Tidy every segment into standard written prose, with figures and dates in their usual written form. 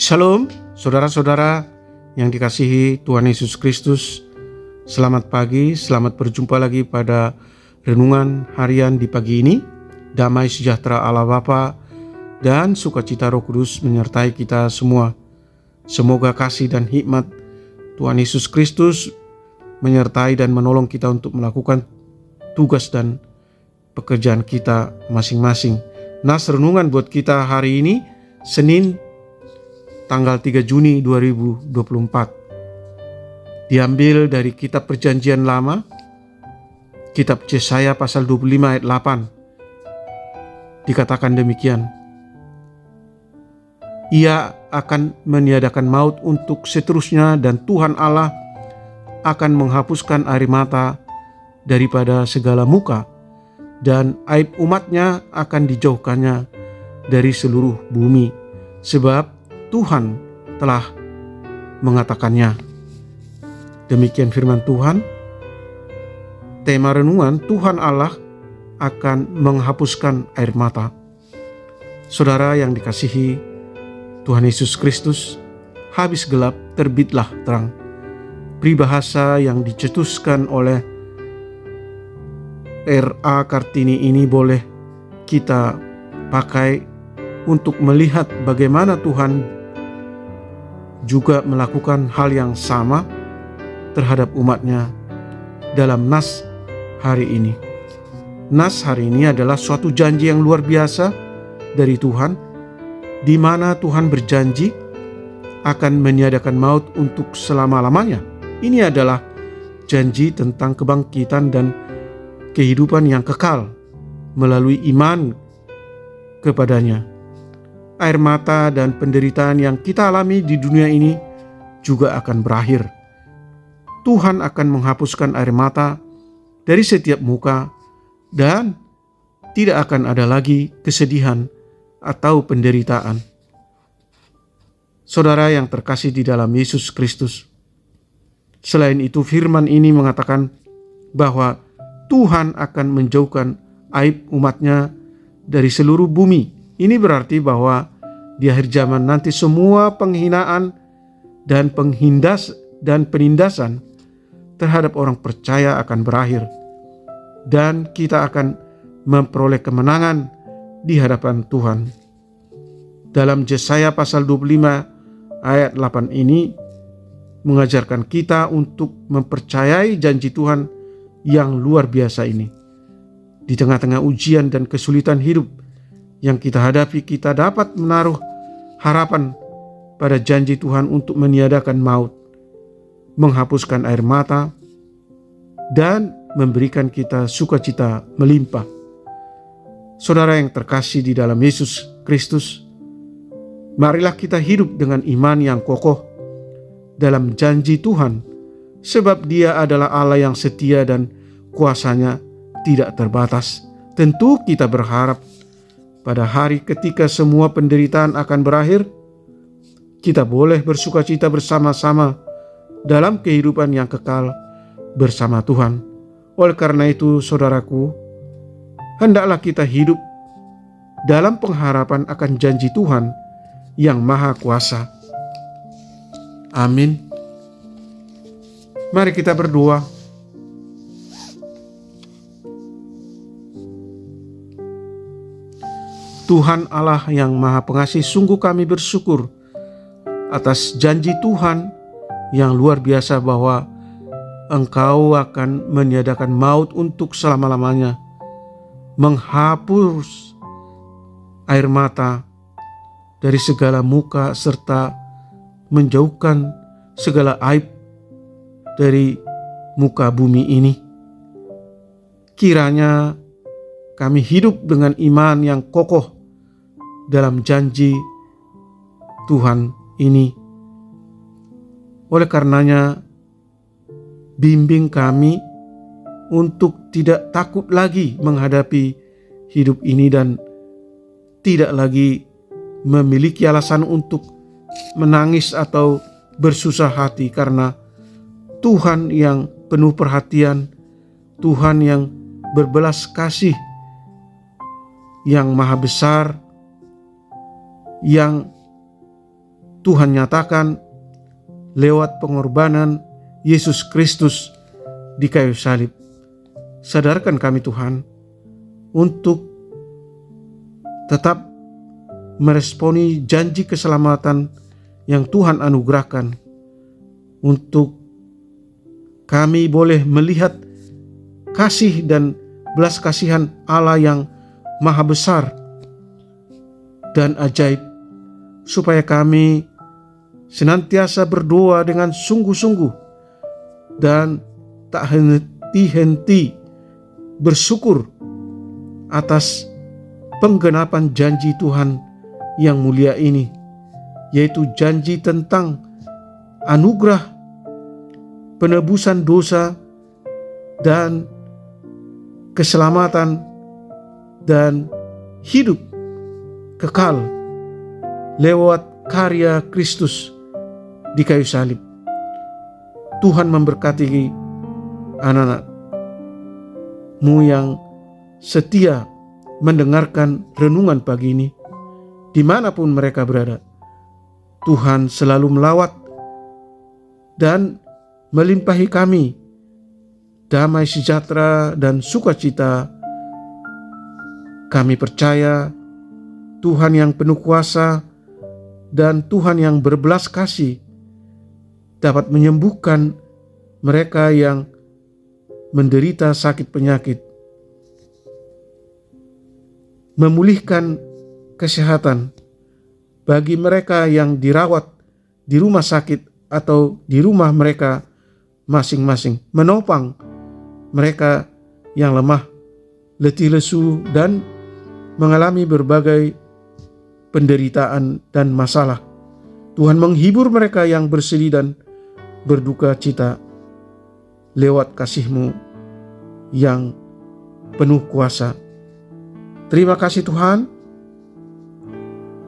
Shalom, saudara-saudara yang dikasihi Tuhan Yesus Kristus. Selamat pagi, selamat berjumpa lagi pada renungan harian di pagi ini. Damai sejahtera Allah Bapa dan sukacita Roh Kudus menyertai kita semua. Semoga kasih dan hikmat Tuhan Yesus Kristus menyertai dan menolong kita untuk melakukan tugas dan pekerjaan kita masing-masing. Nas renungan buat kita hari ini, Senin tanggal 3 Juni 2024. Diambil dari kitab Perjanjian Lama, kitab Yesaya pasal 25 ayat 8. Dikatakan demikian. Ia akan meniadakan maut untuk seterusnya dan Tuhan Allah akan menghapuskan air mata daripada segala muka dan aib umatnya akan dijauhkannya dari seluruh bumi, sebab Tuhan telah mengatakannya. Demikian firman Tuhan. Tema renungan, Tuhan Allah akan menghapuskan air mata. Saudara yang dikasihi Tuhan Yesus Kristus, habis gelap terbitlah terang. Peribahasa yang dicetuskan oleh R.A. Kartini ini boleh kita pakai untuk melihat bagaimana Tuhan juga melakukan hal yang sama terhadap umatnya dalam nas hari ini. Nas hari ini adalah suatu janji yang luar biasa dari Tuhan, di mana Tuhan berjanji akan meniadakan maut untuk selama-lamanya. Ini adalah janji tentang kebangkitan dan kehidupan yang kekal melalui iman kepadanya. Air mata dan penderitaan yang kita alami di dunia ini juga akan berakhir. Tuhan akan menghapuskan air mata dari setiap muka dan tidak akan ada lagi kesedihan atau penderitaan. Saudara yang terkasih di dalam Yesus Kristus, selain itu firman ini mengatakan bahwa Tuhan akan menjauhkan aib umatnya dari seluruh bumi. Ini berarti bahwa di akhir zaman nanti semua penghinaan dan penindasan terhadap orang percaya akan berakhir, dan kita akan memperoleh kemenangan di hadapan Tuhan. Dalam Yesaya pasal 25 ayat 8 ini mengajarkan kita untuk mempercayai janji Tuhan yang luar biasa ini. Di tengah-tengah ujian dan kesulitan hidup yang kita hadapi, kita dapat menaruh harapan pada janji Tuhan untuk meniadakan maut, menghapuskan air mata, dan memberikan kita sukacita melimpah. Saudara yang terkasih di dalam Yesus Kristus, marilah kita hidup dengan iman yang kokoh dalam janji Tuhan, sebab Dia adalah Allah yang setia dan kuasanya tidak terbatas. Tentu kita berharap pada hari ketika semua penderitaan akan berakhir, kita boleh bersukacita bersama-sama dalam kehidupan yang kekal bersama Tuhan. Oleh karena itu, saudaraku, hendaklah kita hidup dalam pengharapan akan janji Tuhan yang Maha Kuasa. Amin. Mari kita berdoa. Tuhan Allah yang Maha Pengasih, sungguh kami bersyukur atas janji Tuhan yang luar biasa bahwa Engkau akan meniadakan maut untuk selama-lamanya, menghapus air mata dari segala muka serta menjauhkan segala aib dari muka bumi ini. Kiranya kami hidup dengan iman yang kokoh dalam janji Tuhan ini. Oleh karenanya, bimbing kami untuk tidak takut lagi menghadapi hidup ini dan tidak lagi memiliki alasan untuk menangis atau bersusah hati, karena Tuhan yang penuh perhatian, Tuhan yang berbelas kasih, yang maha besar, yang Tuhan nyatakan lewat pengorbanan Yesus Kristus di kayu salib. Sadarkan kami Tuhan untuk tetap meresponi janji keselamatan yang Tuhan anugerahkan, untuk kami boleh melihat kasih dan belas kasihan Allah yang maha besar dan ajaib, supaya kami senantiasa berdoa dengan sungguh-sungguh dan tak henti-henti bersyukur atas penggenapan janji Tuhan yang mulia ini, yaitu janji tentang anugerah penebusan dosa dan keselamatan dan hidup kekal lewat karya Kristus di kayu salib. Tuhan memberkati anak-anak-Mu yang setia mendengarkan renungan pagi ini, dimanapun mereka berada. Tuhan selalu melawat dan melimpahi kami damai sejahtera dan sukacita. Kami percaya Tuhan yang penuh kuasa dan Tuhan yang berbelas kasih dapat menyembuhkan mereka yang menderita sakit penyakit, memulihkan kesehatan bagi mereka yang dirawat di rumah sakit atau di rumah mereka masing-masing, menopang mereka yang lemah, letih lesu, dan mengalami berbagai penderitaan dan masalah. Tuhan menghibur mereka yang bersedih dan berduka cita lewat kasih-Mu yang penuh kuasa. Terima kasih Tuhan,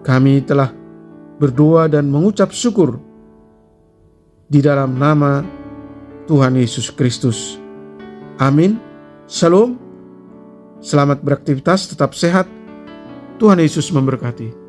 kami telah berdoa dan mengucap syukur di dalam nama Tuhan Yesus Kristus. Amin. Shalom. Selamat beraktivitas, tetap sehat. Tuhan Yesus memberkati.